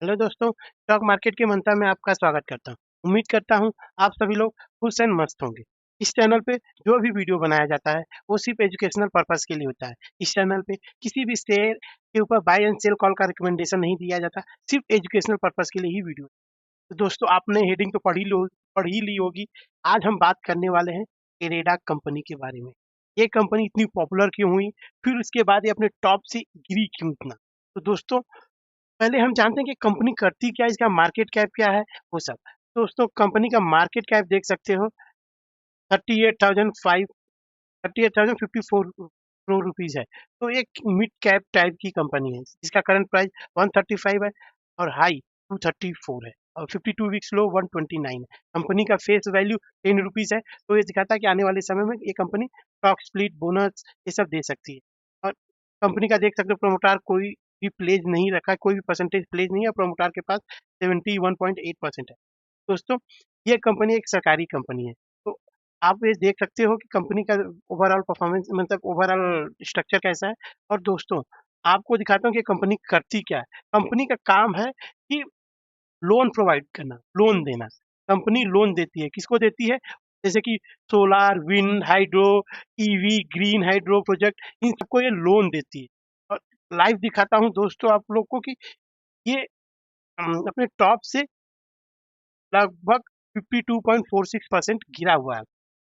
Hello दोस्तों, stock market के मंत्र में आपका स्वागत करता हूँ। उम्मीद करता हूँ आप सभी लोग खुश एंड मस्त होंगे। इस चैनल पे जो भी वीडियो बनाया जाता है वो सिर्फ एजुकेशनल पर्पस के लिए होता है। इस चैनल पे किसी भी शेयर के ऊपर बाय एंड सेल कॉल का रिकमेंडेशन नहीं दिया जाता, सिर्फ एजुकेशनल पर्पस के लिए ही वीडियो। तो दोस्तों आपने हेडिंग तो पढ़ ही ली होगी। आज हम बात करने वाले हैं एरेडा कंपनी के बारे में। ये कंपनी इतनी पॉपुलर क्यों हुई, फिर उसके बाद ये अपने टॉप से गिरी क्यों इतना। तो दोस्तों पहले हम जानते हैं कि कंपनी करती क्या है, इसका मार्केट कैप क्या है, वो सब। दोस्तों कंपनी का मार्केट कैप देख सकते हो 38,005 38,054 करोड़ रुपीज है। तो एक मिड कैप टाइप की कंपनी है। इसका करंट प्राइस 135 है और हाई 234 है और 52 वीक्स लो 129 है। कंपनी का फेस वैल्यू 10 रुपीज है। तो ये दिखाता है कि आने वाले समय में ये कंपनी स्टॉक स्प्लिट बोनस ये सब दे सकती है। और कंपनी का देख सकते हो प्रमोटर कोई भी प्लेज नहीं रखा है, कोई भी परसेंटेज प्लेज नहीं है। प्रमोटर के पास 71.8% है। दोस्तों ये कंपनी एक सरकारी कंपनी है। तो आप ये देख सकते हो कि कंपनी का ओवरऑल परफॉर्मेंस मतलब ओवरऑल स्ट्रक्चर कैसा है। और दोस्तों आपको दिखाता हूँ कि कंपनी करती क्या है। कंपनी का काम है कि लोन प्रोवाइड करना, लोन देना। कंपनी लोन देती है, किसको देती है? जैसे कि solar, wind, hydro, EV, green hydro project, इन सबको ये लोन देती है। और लाइव दिखाता हूँ दोस्तों आप लोग को कि ये अपने टॉप से लगभग 52.46% गिरा हुआ है।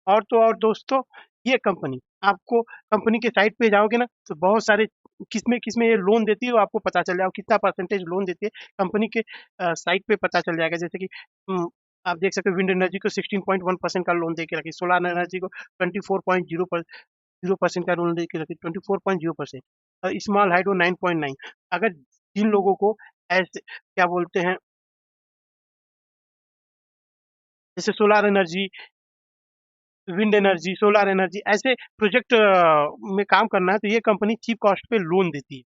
और तो और दोस्तों ये कंपनी आपको कंपनी के साइट पे जाओगे ना तो बहुत सारे किसमें किसमें ये लोन देती है वो आपको पता चल जाएगा, कितना परसेंटेज लोन देती है कंपनी के साइट पे पता चल जाएगा। जैसे कि आप देख सकते हो विंड एनर्जी को 16.1% का लोन दे के रखी, सोलर एनर्जी को 24.0% का लोन दे के रखी, 24.0%। और स्मॉल हाइड्रो 9.9। अगर जिन लोगों को ऐसे क्या बोलते हैं, जैसे solar energy, wind energy, solar energy ऐसे प्रोजेक्ट में काम करना है तो ये कंपनी चीप कॉस्ट पे लोन देती है।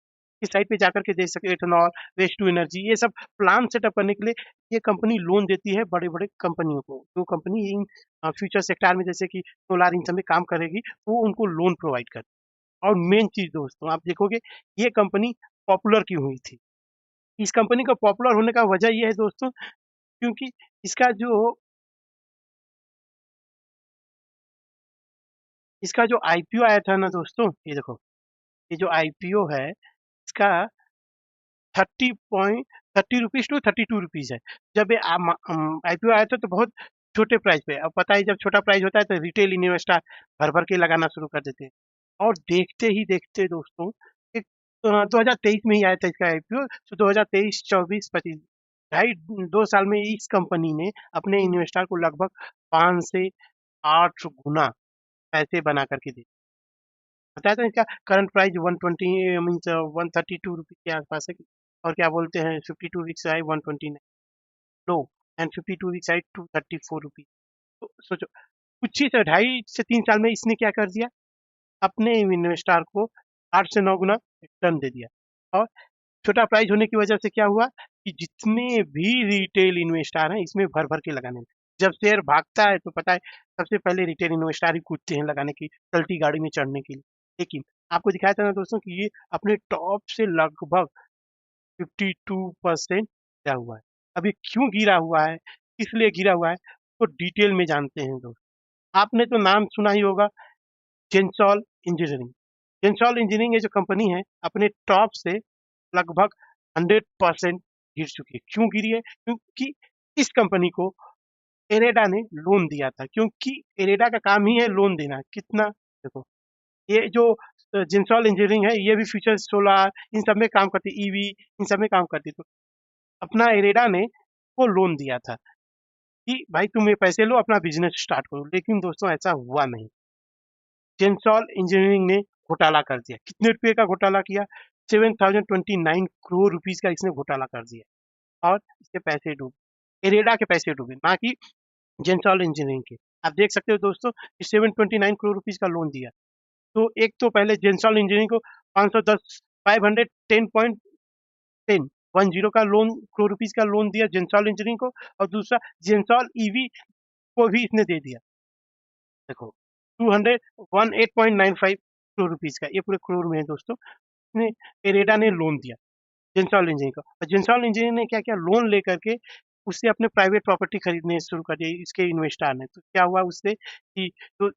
इस साइट पे जाकर के देख सकते एथेनॉल, वेस्ट टू एनर्जी, ये सब प्लांट सेटअप करने के लिए ये कंपनी लोन देती है बड़े बड़े कंपनियों को। जो कंपनी इन फ्यूचर सेक्टर में जैसे कि सोलार इन सब में काम करेगी वो उनको लोन प्रोवाइड करती है। और मेन चीज दोस्तों आप देखोगे ये कंपनी पॉपुलर क्यों हुई थी। इस कंपनी का पॉपुलर होने का वजह ये है दोस्तों, क्योंकि इसका जो इसका जो आईपीओ आया था ना दोस्तों, ये देखो, ये जो आईपीओ है इसका 30 रुपीज टू 32 रुपीज है। जब ये आईपीओ आया था तो बहुत छोटे प्राइस पे, अब पता है जब छोटा प्राइस होता है तो रिटेल इन्वेस्टर भर भर के लगाना शुरू कर देते हैं। और देखते ही देखते दोस्तों एक 2023 में ही आया था इसका आईपीओ। तो 2023 24 25 ढाई 2 साल में इस कंपनी ने अपने इन्वेस्टर को लगभग 5 से 8 गुना पैसे बना करके दिए। बताया था इसका करंट प्राइस 120 मीन्स 132 रुपीज के आसपास है। और क्या बोलते हैं 52 weeks high 129 low and 52 weeks high 234 rupees. तो सोचो कुछ ही से 2.5 से 3 साल में इसने क्या कर दिया, अपने इन्वेस्टर को 8 से 9 गुना रिटर्न दे दिया। और छोटा प्राइस होने की वजह से क्या हुआ कि जितने भी रिटेल इन्वेस्टर हैं इसमें भर भर के लगाने लगे। जब शेयर भागता है तो पता है सबसे पहले रिटेल इन्वेस्टर ही कूदते हैं लगाने की चलती गाड़ी में चढ़ने के लिए। लेकिन आपको दिखाया था ना दोस्तों कि ये अपने टॉप से लगभग 52% गिरा हुआ है। अब ये क्यों गिरा हुआ है, किस लिए गिरा हुआ है, तो डिटेल में जानते हैं दोस्त। आपने तो नाम सुना ही होगा, जेंसॉल इंजीनियरिंग। जेंसॉल इंजीनियरिंग ये जो कंपनी है अपने टॉप से लगभग 100% गिर चुकी है। क्यों गिरी है? क्योंकि इस कंपनी को एरेडा ने लोन दिया था, क्योंकि एरेडा का काम ही है लोन देना। कितना देखो, ये जो जिंसॉल इंजीनियरिंग है ये भी फ्यूचर सोलार इन सब में काम करती, ईवी इन सब में काम करती। तो अपना एरेडा ने वो लोन दिया था कि भाई तुम ये पैसे लो अपना बिजनेस स्टार्ट करो। लेकिन दोस्तों ऐसा हुआ नहीं। जेंसॉल इंजीनियरिंग ने घोटाला कर दिया। कितने रुपए का घोटाला किया? 7,029 करोड़ रुपीज का इसने घोटाला कर दिया। और इसके पैसे डूबे, एरेडा के पैसे डूबे, ना कि जेंसॉल इंजीनियरिंग के। आप देख सकते हो दोस्तों कि 729 करोड़ रुपीज का लोन दिया। तो एक तो पहले जेंसॉल इंजीनियरिंग को 510 510.10 10 का लोन करोड़ रुपीज का लोन दिया जेंसॉल इंजीनियरिंग को। और दूसरा जेंसॉल ईवी को भी इसने दे दिया। देखो 218.95 करोड़ रुपीज का, ये पूरे करोड़ में है दोस्तों, इसने एरेडा ने लोन दिया। जिंसॉल इंजीनियरिंग का। और जिंसॉल इंजीनियरिंग ने क्या किया, लोन लेकर के उससे अपने प्राइवेट प्रॉपर्टी खरीदने शुरू कर दिए इसके इन्वेस्टर ने। तो क्या हुआ उससे कि जो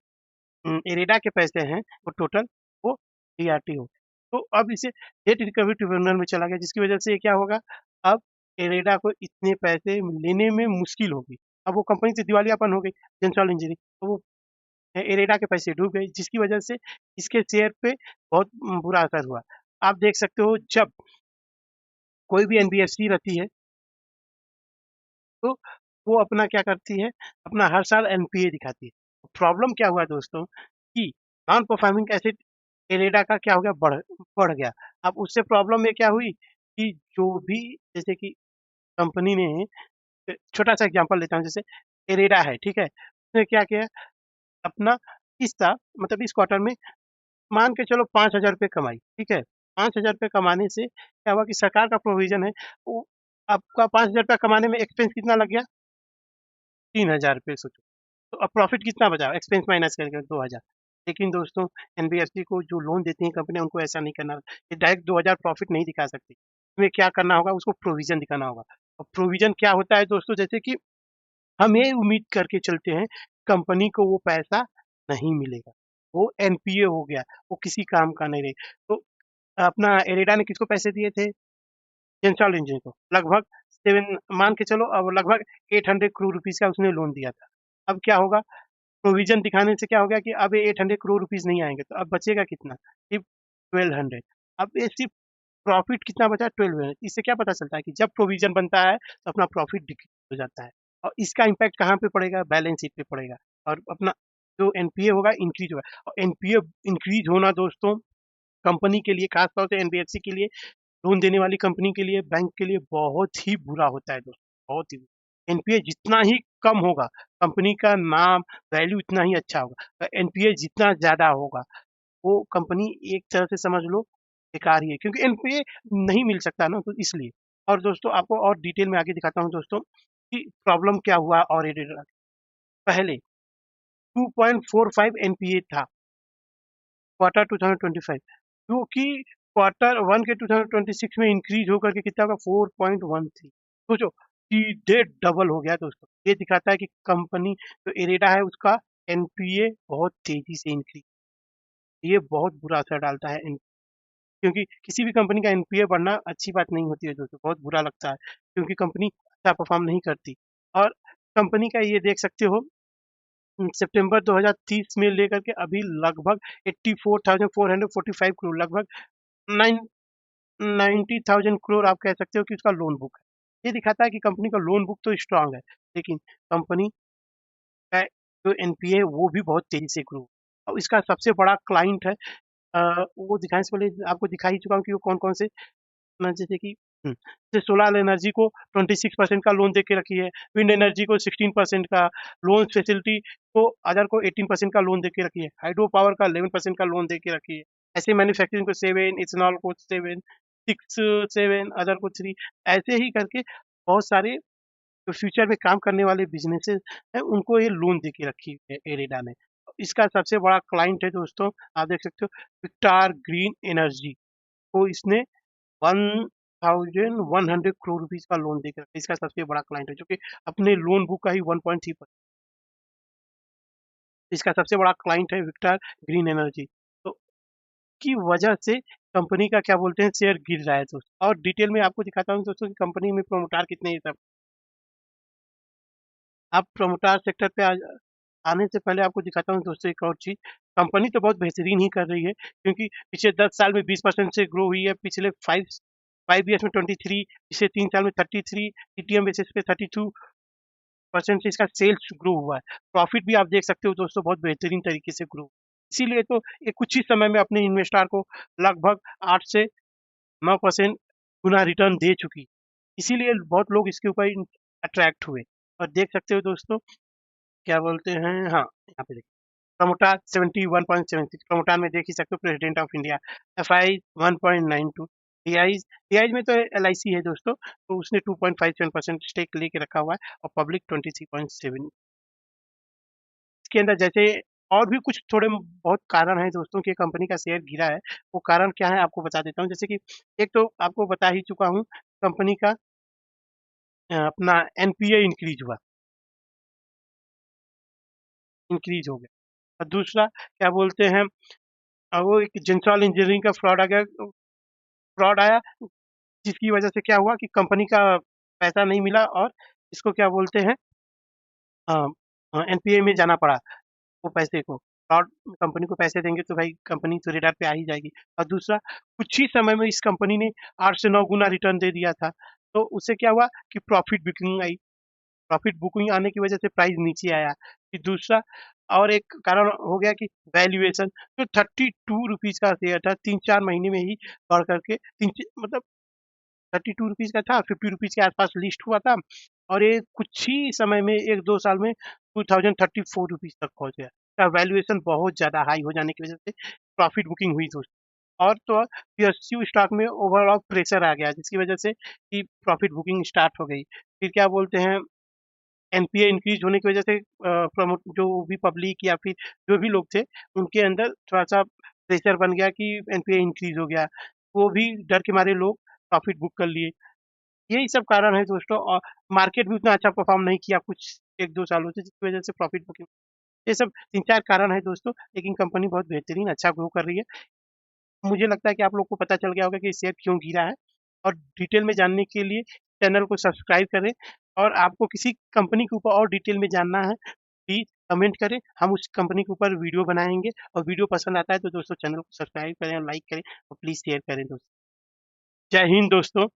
इरेडा के पैसे हैं वो टोटल वो डीआरटी हो। तो अब इसे डेट रिकवरी ट्रिब्यूनल में चला गया, जिसकी वजह से क्या होगा, अब इरेडा को इतने पैसे लेने में मुश्किल होगी। अब वो कंपनी से दिवालियापन हो गई जिंसॉल इंजीनियरिंग, तो वो इरेडा के पैसे डूब गए, जिसकी वजह से इसके शेयर पे बहुत बुरा असर हुआ। आप देख सकते हो जब कोई भी एनबीएफसी रहती है तो वो अपना क्या करती है, अपना हर साल एनपीए दिखाती है। प्रॉब्लम क्या हुआ दोस्तों कि नॉन परफॉर्मिंग एसेट इरेडा का क्या हो गया, बढ़ बढ़ गया। अब उससे प्रॉब्लम में क्या हुई कि जो भी, जैसे कि कंपनी ने, छोटा सा एग्जांपल लेता हूँ, जैसे इरेडा है, ठीक है, उसने क्या किया, अपना इस साल मतलब इस क्वार्टर में मान के चलो 5,000 रुपये कमाई, ठीक है। 5,000 रुपये कमाने से क्या हुआ कि सरकार का प्रोविजन है, वो आपका 5,000 रुपया कमाने में एक्सपेंस कितना लग गया, 3,000 रुपये सोचो। तो अब प्रॉफिट कितना बचा, एक्सपेंस माइनस करके 2,000। लेकिन दोस्तों एनबीएफसी को जो लोन देती है कंपनी, उनको ऐसा नहीं करना, ये डायरेक्ट 2,000 प्रॉफिट नहीं दिखा सकती। इसमें क्या करना होगा, उसको प्रोविजन दिखाना होगा। और प्रोविजन क्या होता है दोस्तों, जैसे कि हम ये उम्मीद करके चलते हैं कंपनी को वो पैसा नहीं मिलेगा, वो एनपीए हो गया, वो किसी काम का नहीं रहे। तो अपना एरेडा ने किसको पैसे दिए थे, जिंसॉल इंजीनियरिंग को, लगभग 7 मान के चलो, अब लगभग 800 करोड़ रुपीज का उसने लोन दिया था। अब क्या होगा, प्रोविजन दिखाने से क्या हो गया कि अब ये 800 करोड़ रुपीज नहीं आएंगे, तो अब बचेगा कितना, सिर्फ 1200। अब ये सिर्फ प्रॉफिट कितना बचा, 1200। इससे क्या पता चलता है कि जब प्रोविजन बनता है तो अपना प्रॉफिट डिक्रीज हो जाता है, और इसका इम्पैक्ट कहाँ पे पड़ेगा, बैलेंस शीट पे पड़ेगा, और अपना जो एनपीए होगा इंक्रीज होगा। और एनपीए इंक्रीज होना दोस्तों कंपनी के लिए, खासतौर से एनबीएफसी के लिए, लोन देने वाली कंपनी के लिए, बैंक के लिए बहुत ही बुरा होता है दोस्तों, बहुत ही। एनपीए जितना ही कम होगा, कंपनी का नाम, वैल्यू इतना ही अच्छा होगा। एनपीए जितना ज्यादा होगा, वो कंपनी एक तरह से समझ लो बेकार ही है, क्योंकि एनपीए नहीं मिल सकता ना, तो इसलिए। और दोस्तों आपको और डिटेल में आगे दिखाता हूँ दोस्तों कि प्रॉब्लम क्या हुआ। और पहले 2.45 एनपीए था क्वार्टर 2025, जो कि क्वार्टर वन के 2026 में इंक्रीज होकर के कितना होगा, 4.13। सोचो, सीधे डबल हो गया दोस्तों। ये दिखाता है कि कंपनी जो इरेडा है उसका एनपीए बहुत तेजी से इंक्रीज, ये बहुत बुरा असर डालता है क्योंकि किसी भी कंपनी का एनपीए बढ़ना अच्छी बात नहीं होती है दोस्तों, बहुत बुरा लगता है, क्योंकि कंपनी अच्छा परफॉर्म नहीं करती। और कंपनी का ये देख सकते हो, सितंबर 2030 में लेकर के अभी लगभग 84,445 करोड़, लगभग 90,000 करोड़ आप कह सकते हो कि उसका लोन बुक है। ये दिखाता है कि कंपनी का लोन बुक तो स्ट्रांग है, लेकिन कंपनी का जो एनपीए वो भी बहुत तेजी से ग्रो, और इसका सबसे बड़ा क्लाइंट है, वो दिखाने से पहले आपको दिखा ही चुका हूँ कि वो कौन कौन से, जैसे कि जैसे सोलर एनर्जी को 26% का लोन दे के रखी है, विंड एनर्जी को 16% का लोन फैसिलिटी को, अदर को 18% का लोन दे के रखी है, हाइड्रो पावर का 11% का लोन दे के रखी है, ऐसे मैन्युफैक्चरिंग को 7, इथेनॉल को 7, 6, 7, अदर को 3, ऐसे ही करके बहुत सारे जो फ्यूचर में काम करने वाले बिजनेसेस हैं उनको ये लोन दे के रखी है एरेडा ने। इसका सबसे बड़ा क्लाइंट है दोस्तों, आप देख सकते हो, विक्टार ग्रीन एनर्जी को इसने 1,100 करोड़ रुपीज का लोन देकर, इसका सबसे बड़ा क्लाइंट है, जो कि अपने लोन बुक का ही 1.3%। इसका सबसे बड़ा क्लाइंट है विक्टार ग्रीन एनर्जी। तो की वजह से कंपनी का क्या बोलते हैं, शेयर गिर रहा है दोस्तों। और डिटेल में आपको दिखाता हूँ दोस्तों कि कंपनी में प्रमोटर कितने हैं सब। आप प्रमोटर सेक्टर पे आने से पहले आपको दिखाता हूँ दोस्तों एक और चीज। कंपनी तो बहुत बेहतरीन ही कर रही है, क्योंकि पिछले 10 साल में 20% से ग्रो हुई है, पिछले फाइव ईयर्स में 23, पिछले 3 साल में 33, टीटीएम बेसिस पे 32% से इसका सेल्स ग्रो हुआ है। प्रॉफिट भी आप देख सकते हो दोस्तों, बहुत बेहतरीन तरीके से ग्रो। इसीलिए तो ये कुछ ही समय में अपने इन्वेस्टर को लगभग 8 से 9% गुना रिटर्न दे चुकी, इसीलिए बहुत लोग इसके ऊपर अट्रैक्ट हुए। और देख सकते हो दोस्तों, क्या बोलते हैं, हाँ यहाँ पे देखिए, प्रमोटर 71.76, प्रमोटर में देख ही सकते हो, president of India. FI 1.92, DIs में तो एलआईसी है दोस्तों, तो उसने 2.57% स्टेक लेके रखा हुआ है, और पब्लिक 23.7। इसके अंदर जैसे और भी कुछ थोड़े बहुत कारण हैं दोस्तों कि कंपनी का शेयर गिरा है। वो कारण क्या है आपको बता देता हूँ। जैसे कि एक तो आपको बता ही चुका हूँ, कंपनी का अपना एनपीए इंक्रीज हो गया। और दूसरा क्या बोलते हैं, वो एक जिंसॉल इंजीनियरिंग का फ्रॉड आया, जिसकी वजह से क्या हुआ कि कंपनी का पैसा नहीं मिला और इसको क्या बोलते हैं, एनपीए में जाना पड़ा वो पैसे को। फ्रॉड कंपनी को पैसे देंगे तो भाई कंपनी तो रेडार पे आ ही जाएगी। और दूसरा, कुछ ही समय में इस कंपनी ने 8 से 9 गुना रिटर्न दे दिया था, तो उससे क्या हुआ कि प्रॉफिट बुकिंग आई। प्रॉफिट बुकिंग आने की वजह से प्राइस नीचे आया। फिर दूसरा और एक कारण हो गया कि वैल्यूएशन, जो 32 रुपीज का शेयर था 3-4 महीने में ही बढ़ करके मतलब 32 रुपीज का था, 50 रुपीज के आसपास लिस्ट हुआ था और ये कुछ ही समय में 1-2 साल में 2034 रुपीज तक पहुंच गया। का वैल्यूएशन बहुत ज्यादा हाई हो जाने की वजह से प्रॉफिट बुकिंग हुई दोस्तों। और तो पीएसयू स्टॉक में ओवरऑल प्रेशर आ गया, जिसकी वजह से कि प्रॉफिट बुकिंग स्टार्ट हो गई। फिर क्या बोलते हैं, एनपीए इंक्रीज होने की वजह से प्रमोट जो भी पब्लिक या फिर जो भी लोग थे, उनके अंदर थोड़ा सा प्रेशर बन गया कि एनपीए इंक्रीज हो गया। वो भी डर के मारे लोग प्रॉफिट बुक कर लिए। यही सब कारण है दोस्तों। और मार्केट भी उतना अच्छा परफॉर्म नहीं किया कुछ 1-2 सालों से, जिसकी वजह से प्रॉफिट बुकिंग, ये सब 3-4 कारण है दोस्तों। लेकिन कंपनी बहुत बेहतरीन अच्छा ग्रो कर रही है। मुझे लगता है कि आप लोग को पता चल गया होगा कि शेयर क्यों गिरा है। और डिटेल में जानने के लिए चैनल को सब्सक्राइब करें। और आपको किसी कंपनी के ऊपर और डिटेल में जानना है, प्लीज कमेंट करें, हम उस कंपनी के ऊपर वीडियो बनाएंगे। और वीडियो पसंद आता है तो दोस्तों चैनल को सब्सक्राइब करें और लाइक करें और प्लीज शेयर करें दोस्तों। जय हिंद दोस्तों।